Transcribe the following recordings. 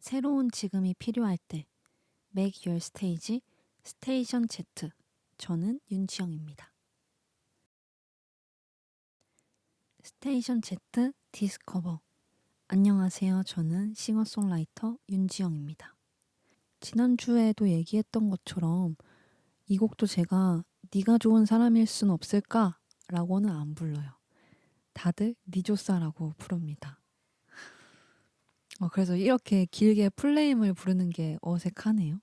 새로운 지금이 필요할 때 Make Your Stage 스테이션 Z. 저는 윤지영입니다. 스테이션 Z 디스커버. 안녕하세요. 저는 싱어송라이터 윤지영입니다. 지난주에도 얘기했던 것처럼 이 곡도 제가 네가 좋은 사람일 순 없을까? 라고는 안 불러요. 다들 니조사라고 부릅니다. 그래서 이렇게 길게 풀네임을 부르는 게 어색하네요.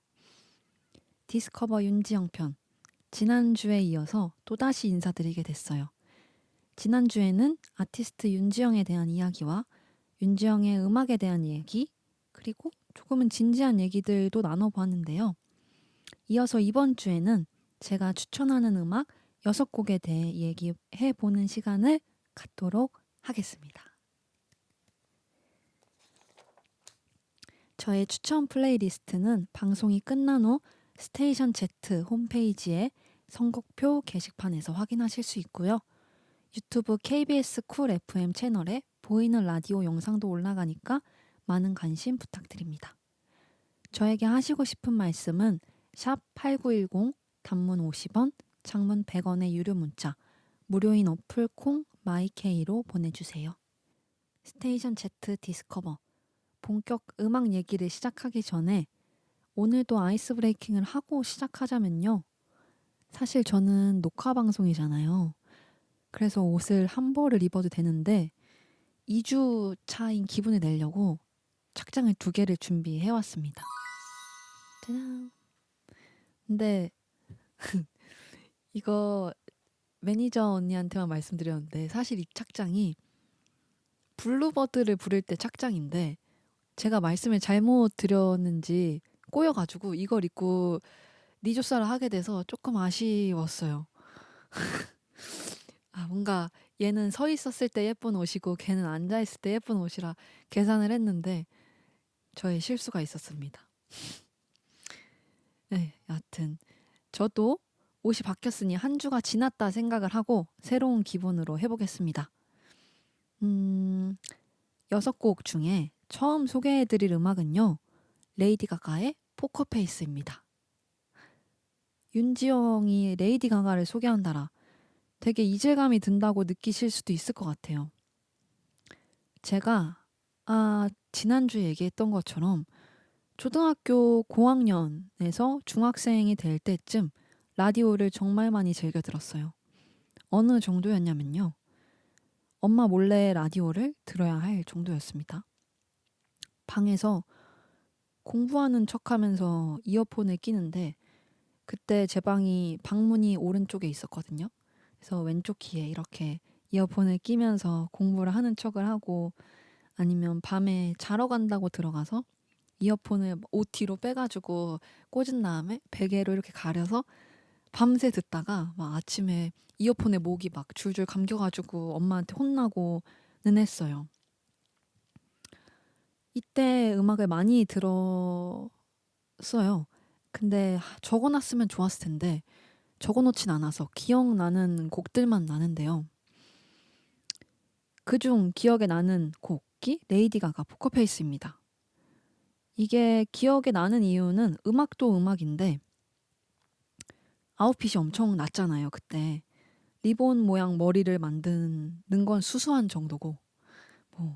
디스커버 윤지영 편. 지난주에 이어서 또다시 인사드리게 됐어요. 지난주에는 아티스트 윤지영에 대한 이야기와 윤지영의 음악에 대한 얘기, 그리고 조금은 진지한 얘기들도 나눠보았는데요. 이어서 이번 주에는 제가 추천하는 음악 6곡에 대해 얘기해보는 시간을 갖도록 하겠습니다. 저의 추천 플레이리스트는 방송이 끝난 후 스테이션 Z 홈페이지에 선곡표 게시판에서 확인하실 수 있고요. 유튜브 KBS 쿨 FM 채널에 보이는 라디오 영상도 올라가니까 많은 관심 부탁드립니다. 저에게 하시고 싶은 말씀은 샵 8910 단문 50원, 장문 100원의 유료 문자, 무료인 어플 콩 마이케이로 보내주세요. 스테이션 Z 디스커버. 본격 음악 얘기를 시작하기 전에 오늘도 아이스 브레이킹을 하고 시작하자면요. 사실 저는 녹화 방송이잖아요. 그래서 옷을 한 벌을 입어도 되는데 2주 차인 기분을 내려고 착장을 2개를 준비해 왔습니다. 짜잔. 근데 이거 매니저 언니한테만 말씀드렸는데 사실 이 착장이 블루버드를 부를 때 착장인데 제가 말씀을 잘못 드렸는지 꼬여가지고 이걸 입고 니조사를 하게 돼서 조금 아쉬웠어요. 뭔가 얘는 서 있었을 때 예쁜 옷이고 걔는 앉아 있을 때 예쁜 옷이라 계산을 했는데 저의 실수가 있었습니다. 네, 여하튼 저도 옷이 바뀌었으니 한 주가 지났다 생각을 하고 새로운 기분으로 해보겠습니다. 6곡 중에 처음 소개해드릴 음악은요. 레이디 가가의 포커페이스입니다. 윤지영이 레이디 가가를 소개한다라 되게 이질감이 든다고 느끼실 수도 있을 것 같아요. 제가 지난주에 얘기했던 것처럼 초등학교 고학년에서 중학생이 될 때쯤 라디오를 정말 많이 즐겨 들었어요. 어느 정도였냐면요. 엄마 몰래 라디오를 들어야 할 정도였습니다. 방에서 공부하는 척하면서 이어폰을 끼는데 그때 제 방이 방문이 오른쪽에 있었거든요. 그래서 왼쪽 귀에 이렇게 이어폰을 끼면서 공부를 하는 척을 하고 아니면 밤에 자러 간다고 들어가서 이어폰을 옷 뒤로 빼가지고 꽂은 다음에 베개로 이렇게 가려서 밤새 듣다가 막 아침에 이어폰에 목이 막 줄줄 감겨가지고 엄마한테 혼나고는 했어요. 이때 음악을 많이 들었어요. 근데 적어놨으면 좋았을 텐데 적어놓진 않아서 기억나는 곡들만 나는데요. 그중 기억에 나는 곡이 레이디 가가 포커페이스입니다. 이게 기억에 나는 이유는 음악도 음악인데 아웃핏이 엄청 낮잖아요. 그때 리본 모양 머리를 만드는 건 수수한 정도고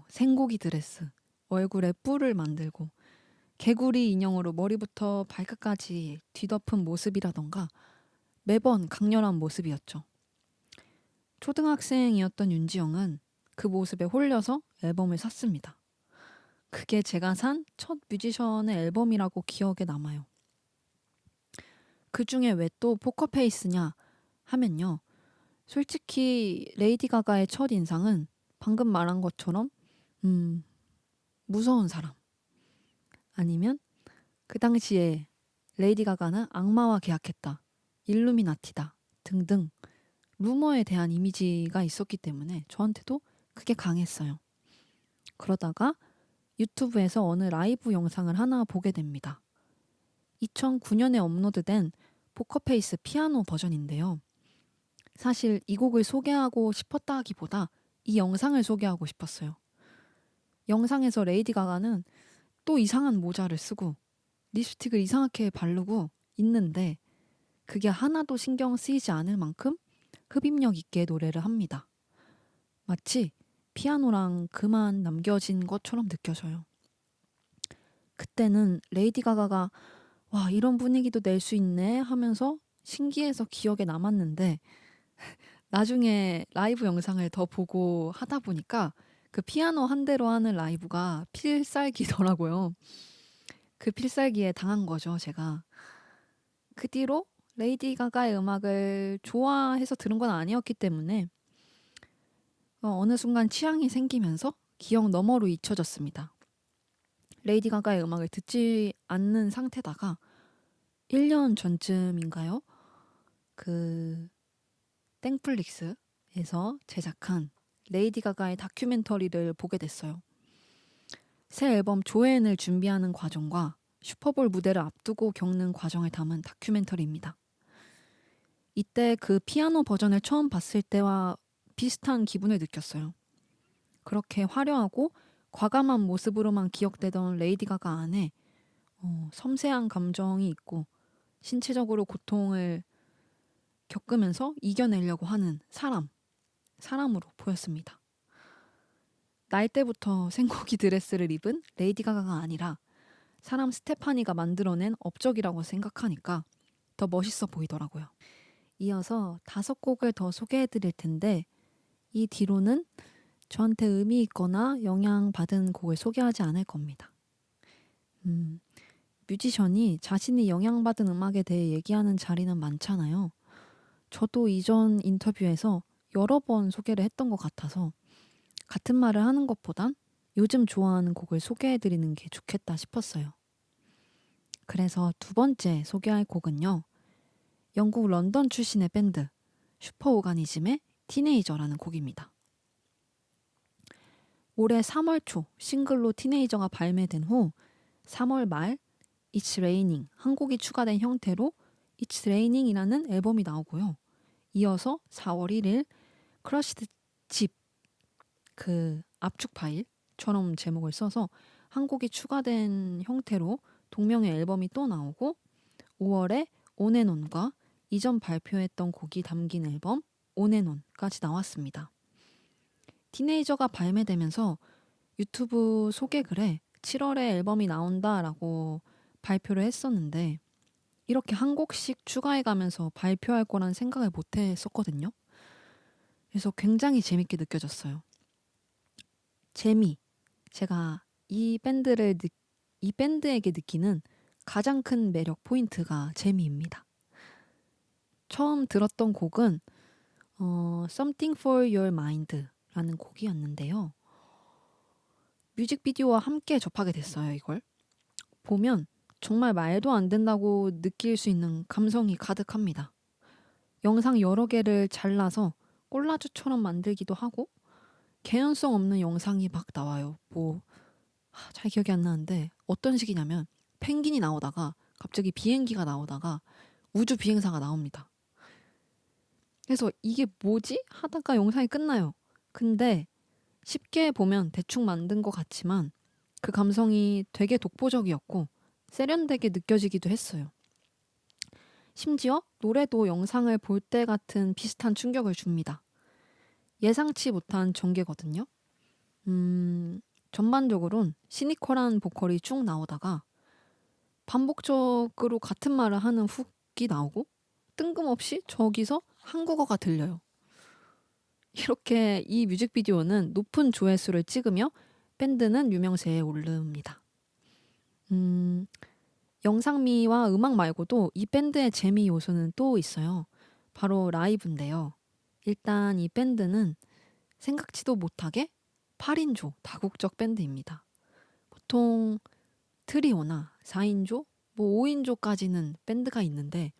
생고기 드레스, 얼굴에 뿔을 만들고 개구리 인형으로 머리부터 발끝까지 뒤덮은 모습이라던가 매번 강렬한 모습이었죠. 초등학생이었던 윤지영은 그 모습에 홀려서 앨범을 샀습니다. 그게 제가 산 첫 뮤지션의 앨범이라고 기억에 남아요. 그 중에 왜 또 포커페이스냐 하면요. 솔직히 레이디 가가의 첫 인상은 방금 말한 것처럼 무서운 사람 아니면 그 당시에 레이디 가가는 악마와 계약했다, 일루미나티다 등등 루머에 대한 이미지가 있었기 때문에 저한테도 그게 강했어요. 그러다가 유튜브에서 어느 라이브 영상을 하나 보게 됩니다. 2009년에 업로드된 포커페이스 피아노 버전인데요. 사실 이 곡을 소개하고 싶었다기보다 이 영상을 소개하고 싶었어요. 영상에서 레이디 가가는 또 이상한 모자를 쓰고 립스틱을 이상하게 바르고 있는데 그게 하나도 신경 쓰이지 않을 만큼 흡입력 있게 노래를 합니다. 마치 피아노랑 그만 남겨진 것처럼 느껴져요. 그때는 레이디 가가가 와, 이런 분위기도 낼 수 있네 하면서 신기해서 기억에 남았는데 나중에 라이브 영상을 더 보고 하다 보니까 그 피아노 한 대로 하는 라이브가 필살기더라고요. 그 필살기에 당한 거죠, 제가. 그 뒤로 레이디 가가의 음악을 좋아해서 들은 건 아니었기 때문에 어느 순간 취향이 생기면서 기억 너머로 잊혀졌습니다. 레이디 가가의 음악을 듣지 않는 상태다가 1년 전쯤인가요? 그 땡플릭스에서 제작한 레이디 가가의 다큐멘터리를 보게 됐어요. 새 앨범 조앤을 준비하는 과정과 슈퍼볼 무대를 앞두고 겪는 과정을 담은 다큐멘터리입니다. 이때 그 피아노 버전을 처음 봤을 때와 비슷한 기분을 느꼈어요. 그렇게 화려하고 과감한 모습으로만 기억되던 레이디 가가 안에 섬세한 감정이 있고 신체적으로 고통을 겪으면서 이겨내려고 하는 사람으로 보였습니다. 날 때부터 생고기 드레스를 입은 레이디 가가가 아니라 사람 스테파니가 만들어낸 업적이라고 생각하니까 더 멋있어 보이더라고요. 이어서 5곡을 더 소개해 드릴 텐데 이 뒤로는 저한테 의미 있거나 영향받은 곡을 소개하지 않을 겁니다. 뮤지션이 자신이 영향받은 음악에 대해 얘기하는 자리는 많잖아요. 저도 이전 인터뷰에서 여러 번 소개를 했던 것 같아서 같은 말을 하는 것보단 요즘 좋아하는 곡을 소개해드리는 게 좋겠다 싶었어요. 그래서 두 번째 소개할 곡은요. 영국 런던 출신의 밴드 슈퍼오가니즘의 티네이저라는 곡입니다. 올해 3월 초 싱글로 티네이저가 발매된 후 3월 말 It's Raining 한 곡이 추가된 형태로 It's Raining이라는 앨범이 나오고요. 이어서 4월 1일 크러시드 집 그 압축 파일처럼 제목을 써서 한 곡이 추가된 형태로 동명의 앨범이 또 나오고 5월에 온앤온과 이전 발표했던 곡이 담긴 앨범 온앤온까지 나왔습니다. 티네이저가 발매되면서 유튜브 소개글에 7월에 앨범이 나온다라고 발표를 했었는데 이렇게 한 곡씩 추가해가면서 발표할 거란 생각을 못 했었거든요. 그래서 굉장히 재밌게 느껴졌어요. 제가 이 밴드에게 느끼는 가장 큰 매력 포인트가 재미입니다. 처음 들었던 곡은 Something for Your Mind라는 곡이었는데요. 뮤직비디오와 함께 접하게 됐어요, 이걸. 보면 정말 말도 안 된다고 느낄 수 있는 감성이 가득합니다. 영상 여러 개를 잘라서 콜라주처럼 만들기도 하고 개연성 없는 영상이 막 나와요. 잘 기억이 안 나는데 어떤 식이냐면 펭귄이 나오다가 갑자기 비행기가 나오다가 우주 비행사가 나옵니다. 그래서 이게 뭐지? 하다가 영상이 끝나요. 근데 쉽게 보면 대충 만든 것 같지만 그 감성이 되게 독보적이었고 세련되게 느껴지기도 했어요. 심지어 노래도 영상을 볼 때 같은 비슷한 충격을 줍니다. 예상치 못한 전개거든요. 전반적으로는 시니컬한 보컬이 쭉 나오다가 반복적으로 같은 말을 하는 훅이 나오고 뜬금없이 저기서 한국어가 들려요. 이렇게 이 뮤직비디오는 높은 조회수를 찍으며 밴드는 유명세에 오릅니다. 영상미와 음악 말고도 이 밴드의 재미 요소는 또 있어요. 바로 라이브인데요. 일단 이 밴드는 생각지도 못하게 8인조 다국적 밴드입니다. 보통 트리오나 4인조, 5인조까지는 밴드가 있는데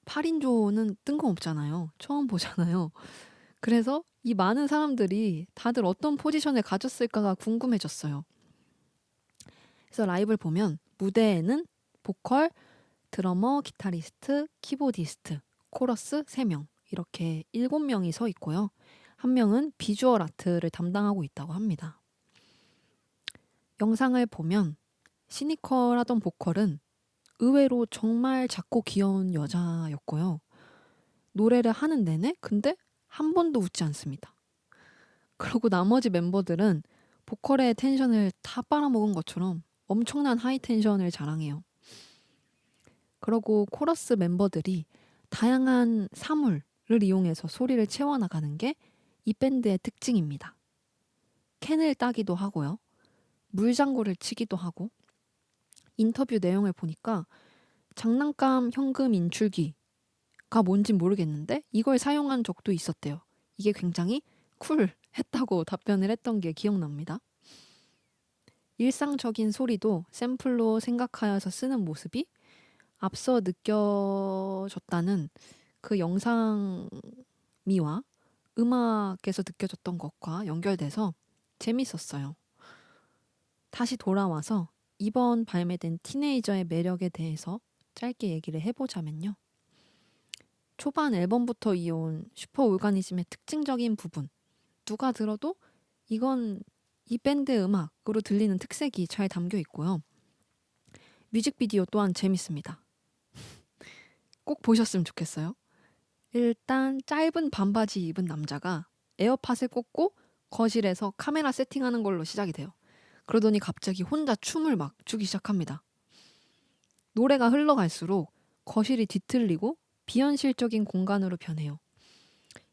8인조는 뜬금없잖아요. 처음 보잖아요. 그래서 이 많은 사람들이 다들 어떤 포지션을 가졌을까가 궁금해졌어요. 그래서 라이브를 보면 무대에는 보컬, 드러머, 기타리스트, 키보디스트, 코러스 3명 이렇게 7명이 서 있고요. 한 명은 비주얼 아트를 담당하고 있다고 합니다. 영상을 보면 시니컬하던 보컬은 의외로 정말 작고 귀여운 여자였고요. 노래를 하는 내내 근데 한 번도 웃지 않습니다. 그리고 나머지 멤버들은 보컬의 텐션을 다 빨아먹은 것처럼 엄청난 하이 텐션을 자랑해요. 그리고 코러스 멤버들이 다양한 사물을 이용해서 소리를 채워나가는 게 이 밴드의 특징입니다. 캔을 따기도 하고요. 물장구를 치기도 하고, 인터뷰 내용을 보니까 장난감 현금 인출기가 뭔진 모르겠는데 이걸 사용한 적도 있었대요. 이게 굉장히 쿨했다고 답변을 했던 게 기억납니다. 일상적인 소리도 샘플로 생각하여서 쓰는 모습이 앞서 느껴졌다는 그 영상미와 음악에서 느껴졌던 것과 연결돼서 재밌었어요. 다시 돌아와서 이번 발매된 티네이저의 매력에 대해서 짧게 얘기를 해보자면요. 초반 앨범부터 이어온 슈퍼 오가니즘의 특징적인 부분. 누가 들어도 이건 이 밴드의 음악으로 들리는 특색이 잘 담겨 있고요. 뮤직비디오 또한 재밌습니다. 꼭 보셨으면 좋겠어요. 일단 짧은 반바지 입은 남자가 에어팟을 꽂고 거실에서 카메라 세팅하는 걸로 시작이 돼요. 그러더니 갑자기 혼자 춤을 막 추기 시작합니다. 노래가 흘러갈수록 거실이 뒤틀리고 비현실적인 공간으로 변해요.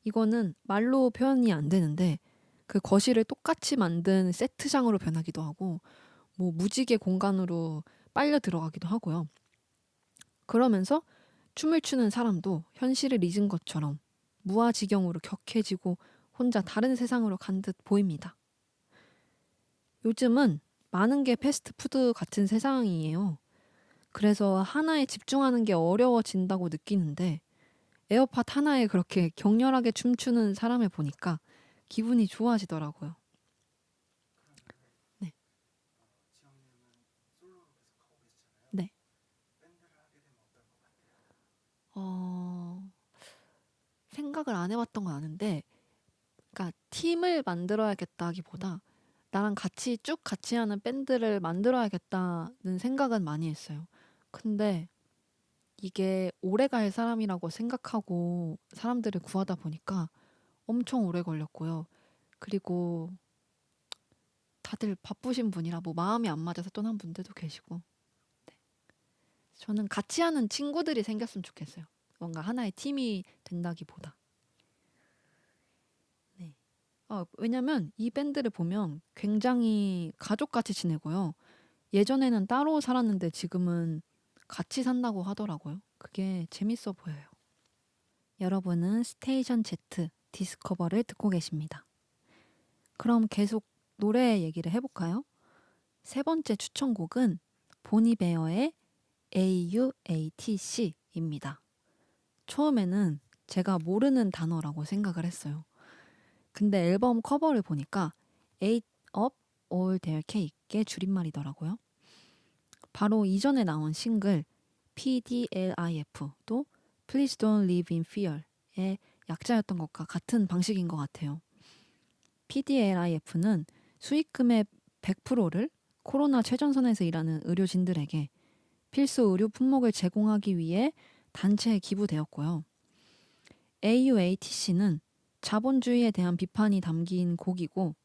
이거는 말로 표현이 안 되는데 그 거실을 똑같이 만든 세트장으로 변하기도 하고 뭐 무지개 공간으로 빨려 들어가기도 하고요. 그러면서 춤을 추는 사람도 현실을 잊은 것처럼 무아지경으로 격해지고 혼자 다른 세상으로 간 듯 보입니다. 요즘은 많은 게 패스트푸드 같은 세상이에요. 그래서 하나에 집중하는 게 어려워진다고 느끼는데 에어팟 하나에 그렇게 격렬하게 춤추는 사람을 보니까 기분이 좋아지더라고요. 네. 네. 생각을 안 해봤던 건 아는데, 그러니까 팀을 만들어야겠다기보다 나랑 같이 쭉 같이 하는 밴드를 만들어야겠다는 생각은 많이 했어요. 근데 이게 오래 갈 사람이라고 생각하고 사람들을 구하다 보니까 엄청 오래 걸렸고요. 그리고 다들 바쁘신 분이라 뭐 마음이 안 맞아서 떠난 분들도 계시고. 네. 저는 같이 하는 친구들이 생겼으면 좋겠어요. 뭔가 하나의 팀이 된다기보다. 네. 왜냐면 이 밴드를 보면 굉장히 가족같이 지내고요. 예전에는 따로 살았는데 지금은 같이 산다고 하더라고요. 그게 재밌어 보여요. 여러분은 스테이션 Z 디스커버를 듣고 계십니다. 그럼 계속 노래 얘기를 해볼까요? 세 번째 추천곡은 보니베어의 AUATC입니다. 처음에는 제가 모르는 단어라고 생각을 했어요. 근데 앨범 커버를 보니까 Ate Up All Their Cake의 줄임말이더라고요. 바로 이전에 나온 싱글 PDLIF도 Please Don't Live in Fear의 약자였던 것과 같은 방식인 것 같아요. PDLIF는 수익금의 100%를 코로나 최전선에서 일하는 의료진들에게 필수 의료 품목을 제공하기 위해 단체에 기부되었고요. AUATC는 자본주의에 대한 비판이 담긴 곡이고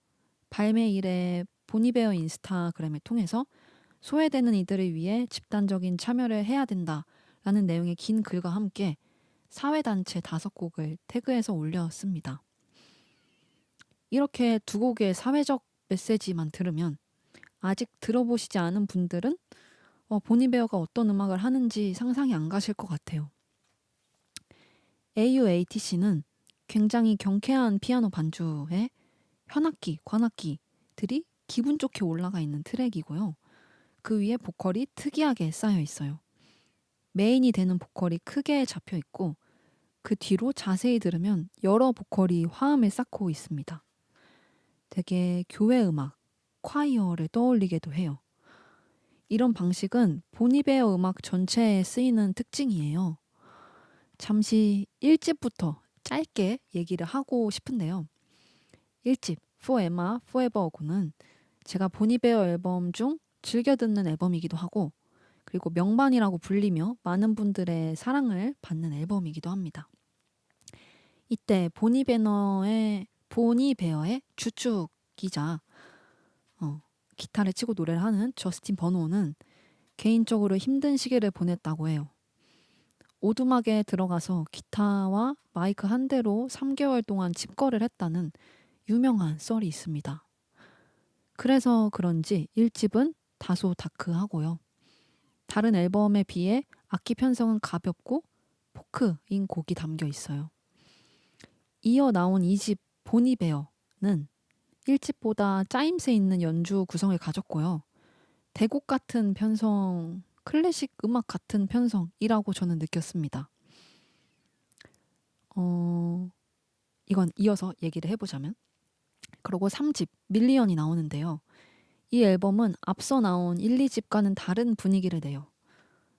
발매 이래 보니베어 인스타그램을 통해서 소외되는 이들을 위해 집단적인 참여를 해야 된다라는 내용의 긴 글과 함께 사회단체 5곡을 태그해서 올렸습니다. 이렇게 두 곡의 사회적 메시지만 들으면 아직 들어보시지 않은 분들은 보니베어가 어떤 음악을 하는지 상상이 안 가실 것 같아요. AUATC는 굉장히 경쾌한 피아노 반주에 현악기, 관악기들이 기분 좋게 올라가 있는 트랙이고요. 그 위에 보컬이 특이하게 쌓여 있어요. 메인이 되는 보컬이 크게 잡혀 있고 그 뒤로 자세히 들으면 여러 보컬이 화음을 쌓고 있습니다. 되게 교회 음악, 콰이어를 떠올리게도 해요. 이런 방식은 보니베어 음악 전체에 쓰이는 특징이에요. 잠시 1집부터 짧게 얘기를 하고 싶은데요. 1집 For Emma Forever고는 제가 보니베어 앨범 중 즐겨 듣는 앨범이기도 하고 그리고 명반이라고 불리며 많은 분들의 사랑을 받는 앨범이기도 합니다. 이때 보니베어의 주축이자 기타를 치고 노래를 하는 저스틴 버노는 개인적으로 힘든 시기를 보냈다고 해요. 오두막에 들어가서 기타와 마이크 한 대로 3개월 동안 집거를 했다는 유명한 썰이 있습니다. 그래서 그런지 1집은 다소 다크하고요. 다른 앨범에 비해 악기 편성은 가볍고 포크인 곡이 담겨 있어요. 이어 나온 2집 보니베어는 1집보다 짜임새 있는 연주 구성을 가졌고요. 대곡 같은 편성, 클래식 음악 같은 편성이라고 저는 느꼈습니다. 이건 이어서 얘기를 해보자면 그리고 3집 밀리언이 나오는데요. 이 앨범은 앞서 나온 1, 2집과는 다른 분위기를 내요.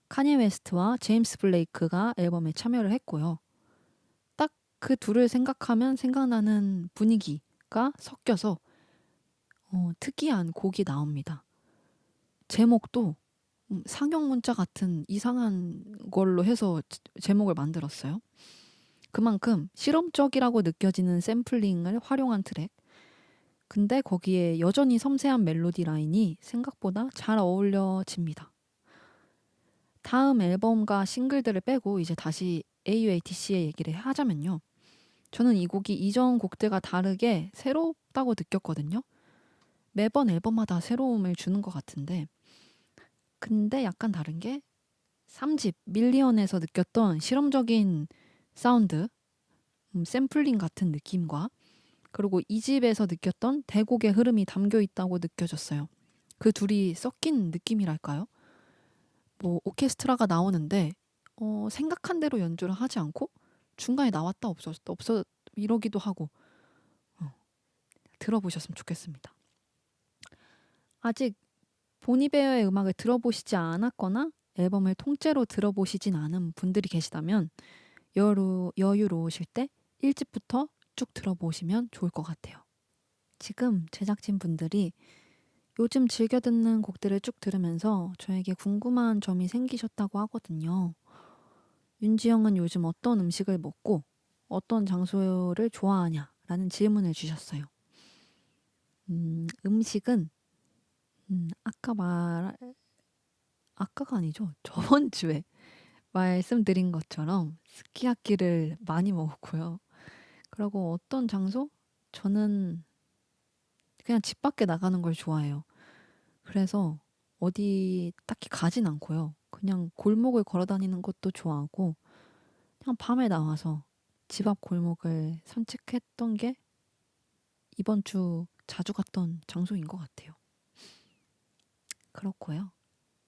카니에 웨스트와 제임스 블레이크가 앨범에 참여를 했고요. 딱 그 둘을 생각하면 생각나는 분위기가 섞여서 특이한 곡이 나옵니다. 제목도 상형 문자 같은 이상한 걸로 해서 제목을 만들었어요. 그만큼 실험적이라고 느껴지는 샘플링을 활용한 트랙. 근데 거기에 여전히 섬세한 멜로디 라인이 생각보다 잘 어울려집니다. 다음 앨범과 싱글들을 빼고 이제 다시 AUATC의 얘기를 하자면요. 저는 이 곡이 이전 곡들과 다르게 새롭다고 느꼈거든요. 매번 앨범마다 새로움을 주는 것 같은데 근데 약간 다른 게 3집 밀리언에서 느꼈던 실험적인 사운드, 샘플링 같은 느낌과 그리고 2집에서 느꼈던 대곡의 흐름이 담겨 있다고 느껴졌어요. 그 둘이 섞인 느낌이랄까요? 뭐 오케스트라가 나오는데 생각한 대로 연주를 하지 않고 중간에 나왔다 없어 이러기도 하고 들어보셨으면 좋겠습니다. 아직 보니베어의 음악을 들어보시지 않았거나 앨범을 통째로 들어보시진 않은 분들이 계시다면 여유로우실 때 1집부터 쭉 들어보시면 좋을 것 같아요. 지금 제작진 분들이 요즘 즐겨 듣는 곡들을 쭉 들으면서 저에게 궁금한 점이 생기셨다고 하거든요. 윤지영은 요즘 어떤 음식을 먹고 어떤 장소를 좋아하냐라는 질문을 주셨어요. 음식은 아까가 아니죠. 저번 주에 말씀드린 것처럼 스키야키를 많이 먹었고요. 그리고 어떤 장소? 저는 그냥 집 밖에 나가는 걸 좋아해요. 그래서 어디 딱히 가진 않고요. 그냥 골목을 걸어 다니는 것도 좋아하고 그냥 밤에 나와서 집 앞 골목을 산책했던 게 이번 주 자주 갔던 장소인 것 같아요. 그렇고요.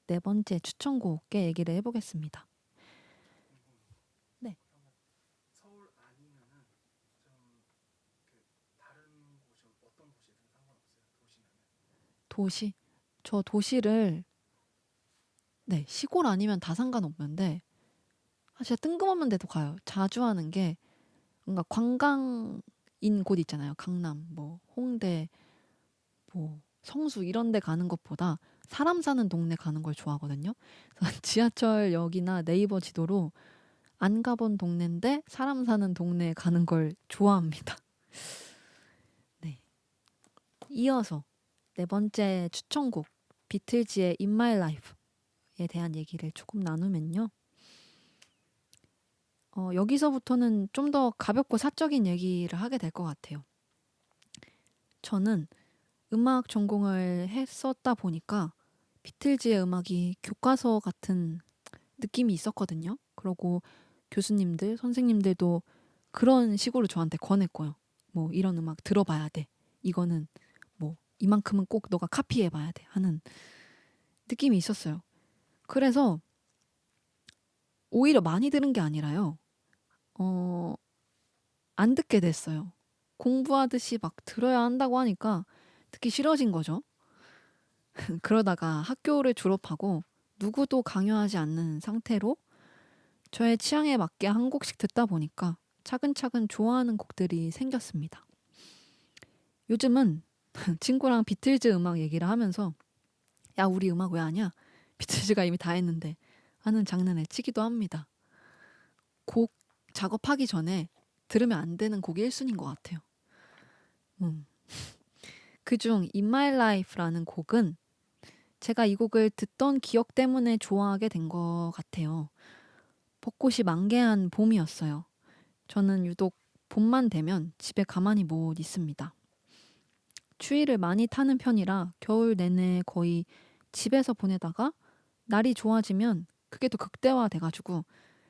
네 번째 추천곡에 얘기를 해보겠습니다. 네. 서울 아니면은 좀그 다른 곳이 어떤 곳이든 상관없어요. 도시면은. 도시? 저 도시를 네, 시골 아니면 다 상관없는데 사실 뜬금없는 데도 가요. 자주 하는 게 뭔가 관광인 곳 있잖아요. 강남, 뭐 홍대, 뭐 성수 이런 데 가는 것보다 사람 사는 동네 가는 걸 좋아하거든요. 그래서 지하철역이나 네이버 지도로 안 가본 동네인데 사람 사는 동네에 가는 걸 좋아합니다. 네. 이어서 네 번째 추천곡 비틀즈의 In My Life에 대한 얘기를 조금 나누면요. 여기서부터는 좀 더 가볍고 사적인 얘기를 하게 될 것 같아요. 저는 음악 전공을 했었다 보니까 비틀즈의 음악이 교과서 같은 느낌이 있었거든요. 그리고 교수님들, 선생님들도 그런 식으로 저한테 권했고요. 뭐 이런 음악 들어봐야 돼. 이거는 뭐 이만큼은 꼭 너가 카피해봐야 돼 하는 느낌이 있었어요. 그래서 오히려 많이 들은 게 아니라요. 안 듣게 됐어요. 공부하듯이 막 들어야 한다고 하니까 듣기 싫어진 거죠. 그러다가 학교를 졸업하고 누구도 강요하지 않는 상태로 저의 취향에 맞게 한 곡씩 듣다 보니까 차근차근 좋아하는 곡들이 생겼습니다. 요즘은 친구랑 비틀즈 음악 얘기를 하면서 야, 우리 음악 왜 아냐? 비틀즈가 이미 다 했는데 하는 장난을 치기도 합니다. 곡 작업하기 전에 들으면 안 되는 곡이 1순위인 것 같아요. 음. 그중 In My Life라는 곡은 제가 이 곡을 듣던 기억 때문에 좋아하게 된 것 같아요. 벚꽃이 만개한 봄이었어요. 저는 유독 봄만 되면 집에 가만히 못 있습니다. 추위를 많이 타는 편이라 겨울 내내 거의 집에서 보내다가 날이 좋아지면 그게 또 극대화돼가지고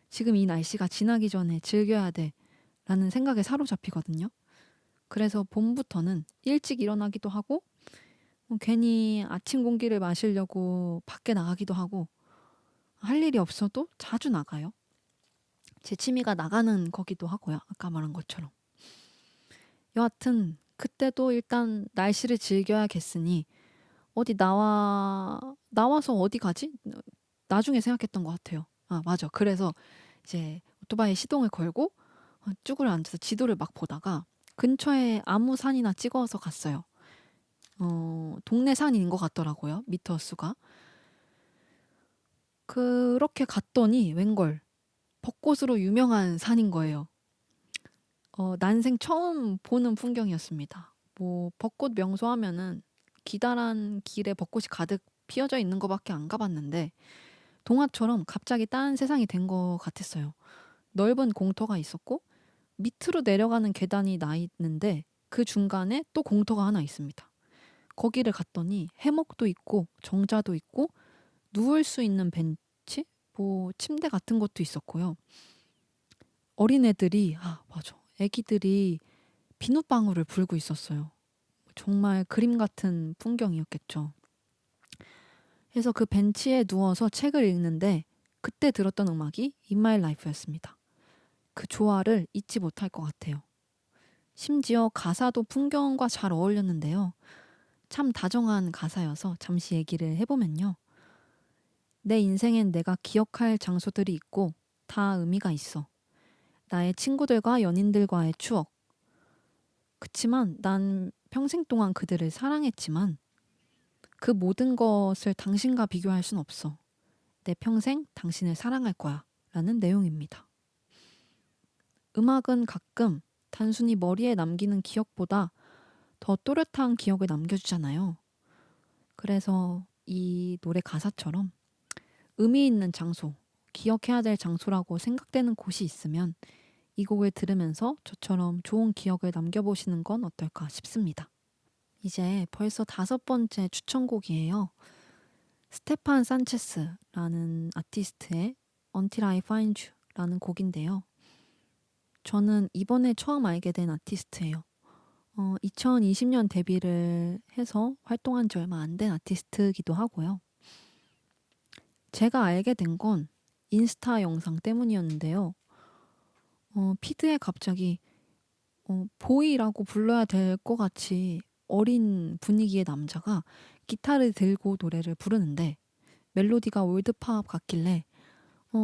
지금 이 날씨가 지나기 전에 즐겨야 돼 라는 생각에 사로잡히거든요. 그래서 봄부터는 일찍 일어나기도 하고 괜히 아침 공기를 마시려고 밖에 나가기도 하고 할 일이 없어도 자주 나가요. 제 취미가 나가는 거기도 하고요. 아까 말한 것처럼. 여하튼 그때도 일단 날씨를 즐겨야겠으니 어디 나와서 어디 가지? 나중에 생각했던 것 같아요. 아, 맞아. 그래서 이제 오토바이 시동을 걸고 쭈그려 앉아서 지도를 막 보다가 근처에 아무 산이나 찍어서 갔어요. 동네 산인 것 같더라고요. 미터 수가. 그렇게 갔더니 웬걸 벚꽃으로 유명한 산인 거예요. 난생 처음 보는 풍경이었습니다. 뭐 벚꽃 명소하면은 기다란 길에 벚꽃이 가득 피어져 있는 거밖에 안 가봤는데 동화처럼 갑자기 딴 세상이 된 것 같았어요. 넓은 공터가 있었고 밑으로 내려가는 계단이 나 있는데 그 중간에 또 공터가 하나 있습니다. 거기를 갔더니 해먹도 있고 정자도 있고 누울 수 있는 벤치? 뭐 침대 같은 것도 있었고요. 어린애들이 맞아. 애기들이 비눗방울을 불고 있었어요. 정말 그림 같은 풍경이었겠죠. 그래서 그 벤치에 누워서 책을 읽는데 그때 들었던 음악이 In My Life였습니다. 그 조화를 잊지 못할 것 같아요. 심지어 가사도 풍경과 잘 어울렸는데요. 참 다정한 가사여서 잠시 얘기를 해보면요. 내 인생엔 내가 기억할 장소들이 있고 다 의미가 있어. 나의 친구들과 연인들과의 추억. 그치만 난 평생 동안 그들을 사랑했지만 그 모든 것을 당신과 비교할 순 없어. 내 평생 당신을 사랑할 거야. 라는 내용입니다. 음악은 가끔 단순히 머리에 남기는 기억보다 더 또렷한 기억을 남겨주잖아요. 그래서 이 노래 가사처럼 의미 있는 장소, 기억해야 될 장소라고 생각되는 곳이 있으면 이 곡을 들으면서 저처럼 좋은 기억을 남겨보시는 건 어떨까 싶습니다. 이제 벌써 5번째 추천곡이에요. 스테판 산체스라는 아티스트의 Until I Find You라는 곡인데요. 저는 이번에 처음 알게 된 아티스트예요. 2020년 데뷔를 해서 활동한 지 얼마 안 된 아티스트이기도 하고요. 제가 알게 된 건 인스타 영상 때문이었는데요. 피드에 갑자기 보이라고 불러야 될 것 같이 어린 분위기의 남자가 기타를 들고 노래를 부르는데 멜로디가 올드팝 같길래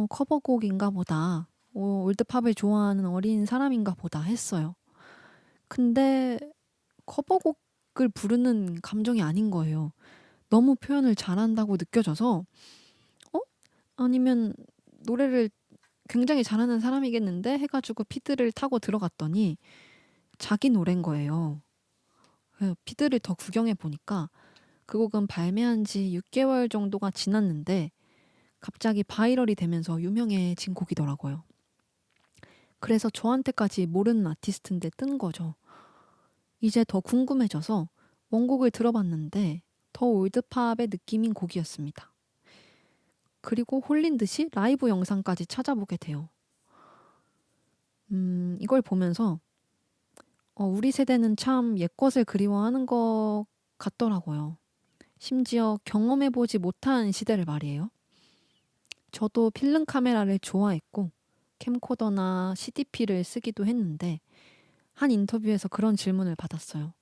커버곡인가 보다. 올드팝을 좋아하는 어린 사람인가 보다 했어요. 근데 커버곡을 부르는 감정이 아닌 거예요. 너무 표현을 잘한다고 느껴져서 아니면 노래를 굉장히 잘하는 사람이겠는데 해가지고 피드를 타고 들어갔더니 자기 노래인 거예요. 그래서 피드를 더 구경해 보니까 그 곡은 발매한 지 6개월 정도가 지났는데 갑자기 바이럴이 되면서 유명해진 곡이더라고요. 그래서 저한테까지 모르는 아티스트인데 뜬 거죠. 이제 더 궁금해져서 원곡을 들어봤는데 더 올드팝의 느낌인 곡이었습니다. 그리고 홀린 듯이 라이브 영상까지 찾아보게 돼요. 이걸 보면서 우리 세대는 참 옛것을 그리워하는 것 같더라고요. 심지어 경험해보지 못한 시대를 말이에요. 저도 필름 카메라를 좋아했고 캠코더나 CDP를 쓰기도 했는데 한 인터뷰에서 그런 질문을 받았어요.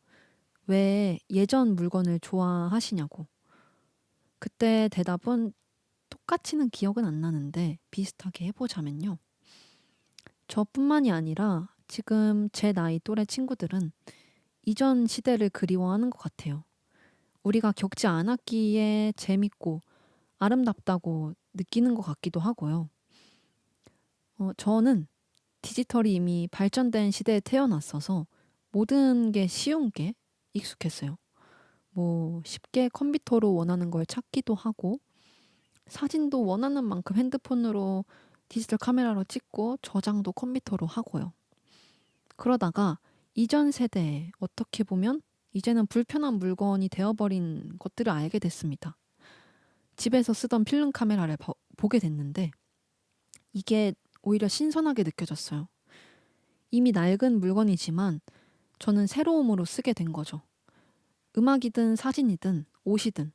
왜 예전 물건을 좋아하시냐고. 그때 대답은 똑같이는 기억은 안 나는데 비슷하게 해보자면요. 저뿐만이 아니라 지금 제 나이 또래 친구들은 이전 시대를 그리워하는 것 같아요. 우리가 겪지 않았기에 재밌고 아름답다고 느끼는 것 같기도 하고요. 저는 디지털이 이미 발전된 시대에 태어났어서 모든 게 쉬운 게 익숙했어요. 뭐 쉽게 컴퓨터로 원하는 걸 찾기도 하고 사진도 원하는 만큼 핸드폰으로 디지털 카메라로 찍고 저장도 컴퓨터로 하고요. 그러다가 이전 세대에 어떻게 보면 이제는 불편한 물건이 되어버린 것들을 알게 됐습니다. 집에서 쓰던 필름 카메라를 보게 됐는데 이게 오히려 신선하게 느껴졌어요. 이미 낡은 물건이지만 저는 새로움으로 쓰게 된 거죠. 음악이든 사진이든 옷이든.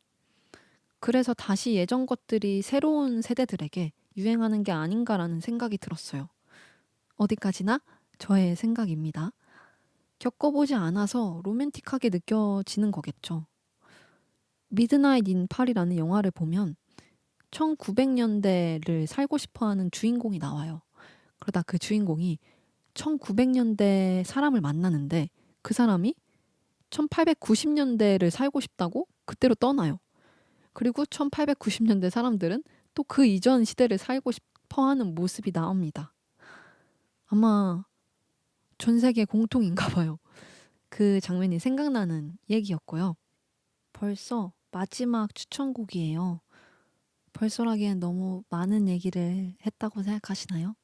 그래서 다시 예전 것들이 새로운 세대들에게 유행하는 게 아닌가라는 생각이 들었어요. 어디까지나 저의 생각입니다. 겪어보지 않아서 로맨틱하게 느껴지는 거겠죠. 미드나잇 인 파리라는 영화를 보면 1900년대를 살고 싶어하는 주인공이 나와요. 그러다 그 주인공이 1900년대 사람을 만나는데 그 사람이 1890년대를 살고 싶다고 그때로 떠나요. 그리고 1890년대 사람들은 또 그 이전 시대를 살고 싶어하는 모습이 나옵니다. 아마 전 세계 공통인가 봐요. 그 장면이 생각나는 얘기였고요. 벌써 마지막 추천곡이에요. 벌써라기엔 너무 많은 얘기를 했다고 생각하시나요?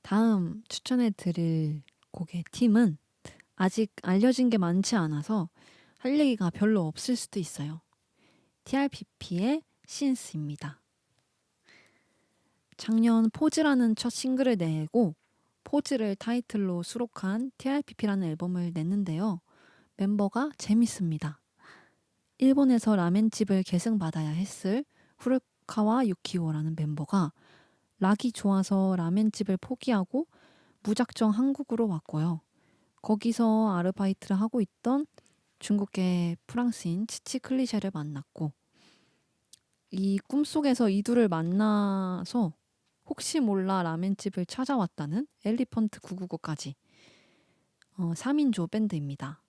다음 추천해 드릴 곡의 팀은 아직 알려진 게 많지 않아서 할 얘기가 별로 없을 수도 있어요. TRPP의 신스입니다. 작년 포즈라는 첫 싱글을 내고 포즈를 타이틀로 수록한 TRPP라는 앨범을 냈는데요. 멤버가 재밌습니다. 일본에서 라멘집을 계승받아야 했을 후르카와 유키오라는 멤버가 락이 좋아서 라멘집을 포기하고 무작정 한국으로 왔고요. 거기서 아르바이트를 하고 있던 중국계 프랑스인 치치 클리셰를 만났고 이 꿈속에서 이 둘을 만나서 혹시 몰라 라멘집을 찾아왔다는 엘리펀트 999까지 3인조 밴드입니다.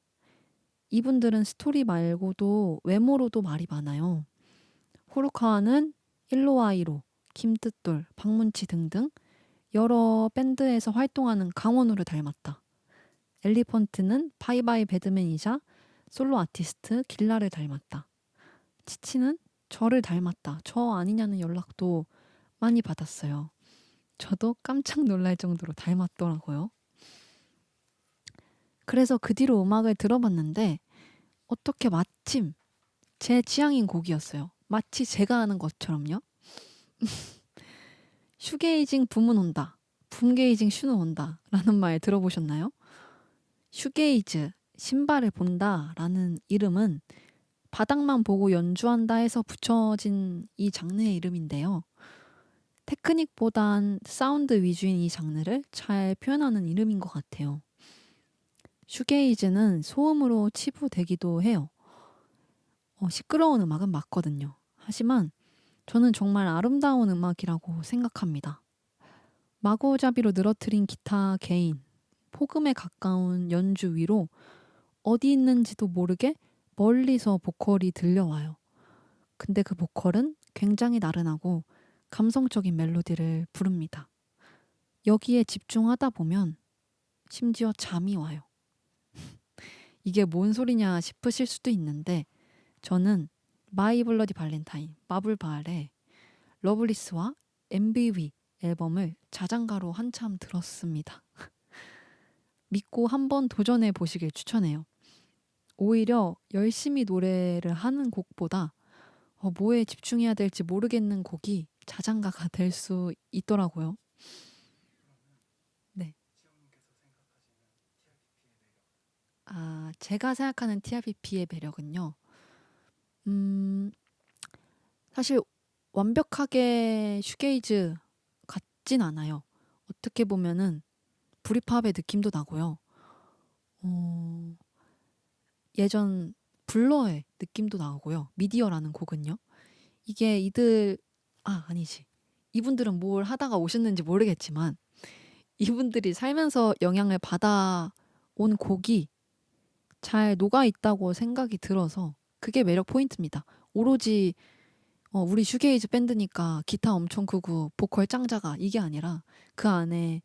이분들은 스토리 말고도 외모로도 말이 많아요. 호루카와는 일로와이로, 김뜻돌, 박문치 등등 여러 밴드에서 활동하는 강원우를 닮았다. 엘리펀트는 바이바이 배드맨이자 솔로 아티스트 길라를 닮았다. 치치는 저를 닮았다. 저 아니냐는 연락도 많이 받았어요. 저도 깜짝 놀랄 정도로 닮았더라고요. 그래서 그 뒤로 음악을 들어봤는데 어떻게 마침 제 취향인 곡이었어요. 마치 제가 하는 것처럼요. 슈게이징 붐은 온다. 붐게이징 슈는 온다. 라는 말 들어보셨나요? 슈게이즈, 신발을 본다 라는 이름은 바닥만 보고 연주한다 해서 붙여진 이 장르의 이름인데요. 테크닉보단 사운드 위주인 이 장르를 잘 표현하는 이름인 것 같아요. 슈게이즈는 소음으로 치부되기도 해요. 시끄러운 음악은 맞거든요. 하지만 저는 정말 아름다운 음악이라고 생각합니다. 마구잡이로 늘어뜨린 기타 개인, 폭음에 가까운 연주 위로 어디 있는지도 모르게 멀리서 보컬이 들려와요. 근데 그 보컬은 굉장히 나른하고 감성적인 멜로디를 부릅니다. 여기에 집중하다 보면 심지어 잠이 와요. 이게 뭔 소리냐 싶으실 수도 있는데 저는 마이 블러디 발렌타인, 마블바알의 러블리스와 MBV 앨범을 자장가로 한참 들었습니다. 믿고 한번 도전해 보시길 추천해요. 오히려 열심히 노래를 하는 곡보다 뭐에 집중해야 될지 모르겠는 곡이 자장가가 될 수 있더라고요. 네. 지영님께서 생각하시는 TRPP의 매력. 제가 생각하는 TRPP의 매력은요. 사실 완벽하게 슈게이즈 같진 않아요. 어떻게 보면은 브리팝의 느낌도 나고요. 예전 블러의 느낌도 나고요. 미디어라는 곡은요. 이게 아니지. 이분들은 뭘 하다가 오셨는지 모르겠지만 이분들이 살면서 영향을 받아 온 곡이 잘 녹아 있다고 생각이 들어서 그게 매력 포인트입니다. 오로지 우리 슈게이즈 밴드니까 기타 엄청 크고 보컬 짱 작아 이게 아니라 그 안에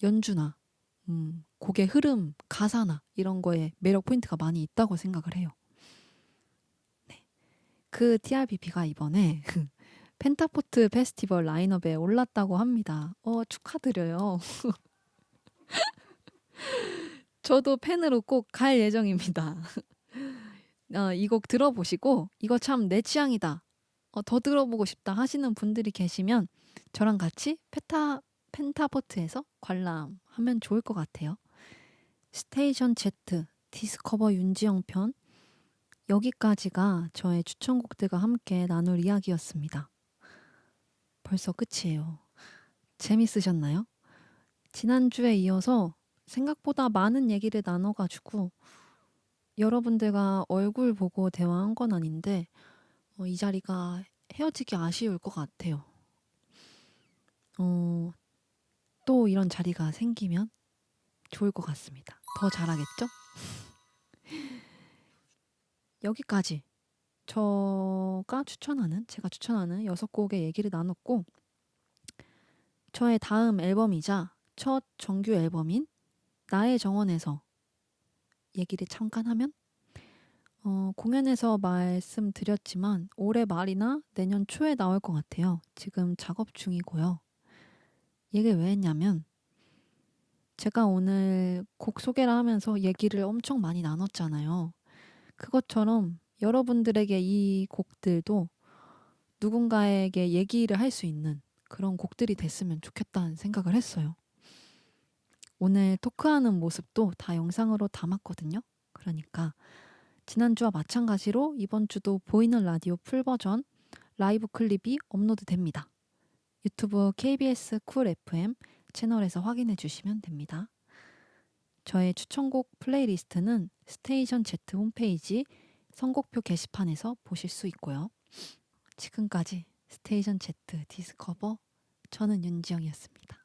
연주나 곡의 흐름, 가사나 이런 거에 매력 포인트가 많이 있다고 생각을 해요. 네. 그 TRPP가 이번에 펜타포트 페스티벌 라인업에 올랐다고 합니다. 축하드려요. 저도 팬으로 꼭 갈 예정입니다. 이 곡 들어보시고 이거 참 내 취향이다. 더 들어보고 싶다 하시는 분들이 계시면 저랑 같이 펜타포트에서 관람하면 좋을 것 같아요. 스테이션 Z 디스커버 윤지영 편 여기까지가 저의 추천곡들과 함께 나눌 이야기였습니다. 벌써 끝이에요. 재밌으셨나요? 지난주에 이어서 생각보다 많은 얘기를 나눠가지고 여러분들과 얼굴 보고 대화한 건 아닌데 이 자리가 헤어지기 아쉬울 것 같아요. 또 이런 자리가 생기면 좋을 것 같습니다. 더 잘하겠죠? 여기까지 제가 추천하는 6곡의 얘기를 나눴고 저의 다음 앨범이자 첫 정규 앨범인 나의 정원에서 얘기를 잠깐 하면 공연에서 말씀드렸지만 올해 말이나 내년 초에 나올 것 같아요. 지금 작업 중이고요. 얘기를 왜 했냐면 제가 오늘 곡 소개를 하면서 얘기를 엄청 많이 나눴잖아요. 그것처럼 여러분들에게 이 곡들도 누군가에게 얘기를 할 수 있는 그런 곡들이 됐으면 좋겠다는 생각을 했어요. 오늘 토크하는 모습도 다 영상으로 담았거든요. 그러니까 지난주와 마찬가지로 이번 주도 보이는 라디오 풀버전 라이브 클립이 업로드 됩니다. 유튜브 KBS 쿨 FM 채널에서 확인해 주시면 됩니다. 저의 추천곡 플레이리스트는 스테이션 Z 홈페이지 선곡표 게시판에서 보실 수 있고요. 지금까지 스테이션 Z 디스커버 저는 윤지영이었습니다.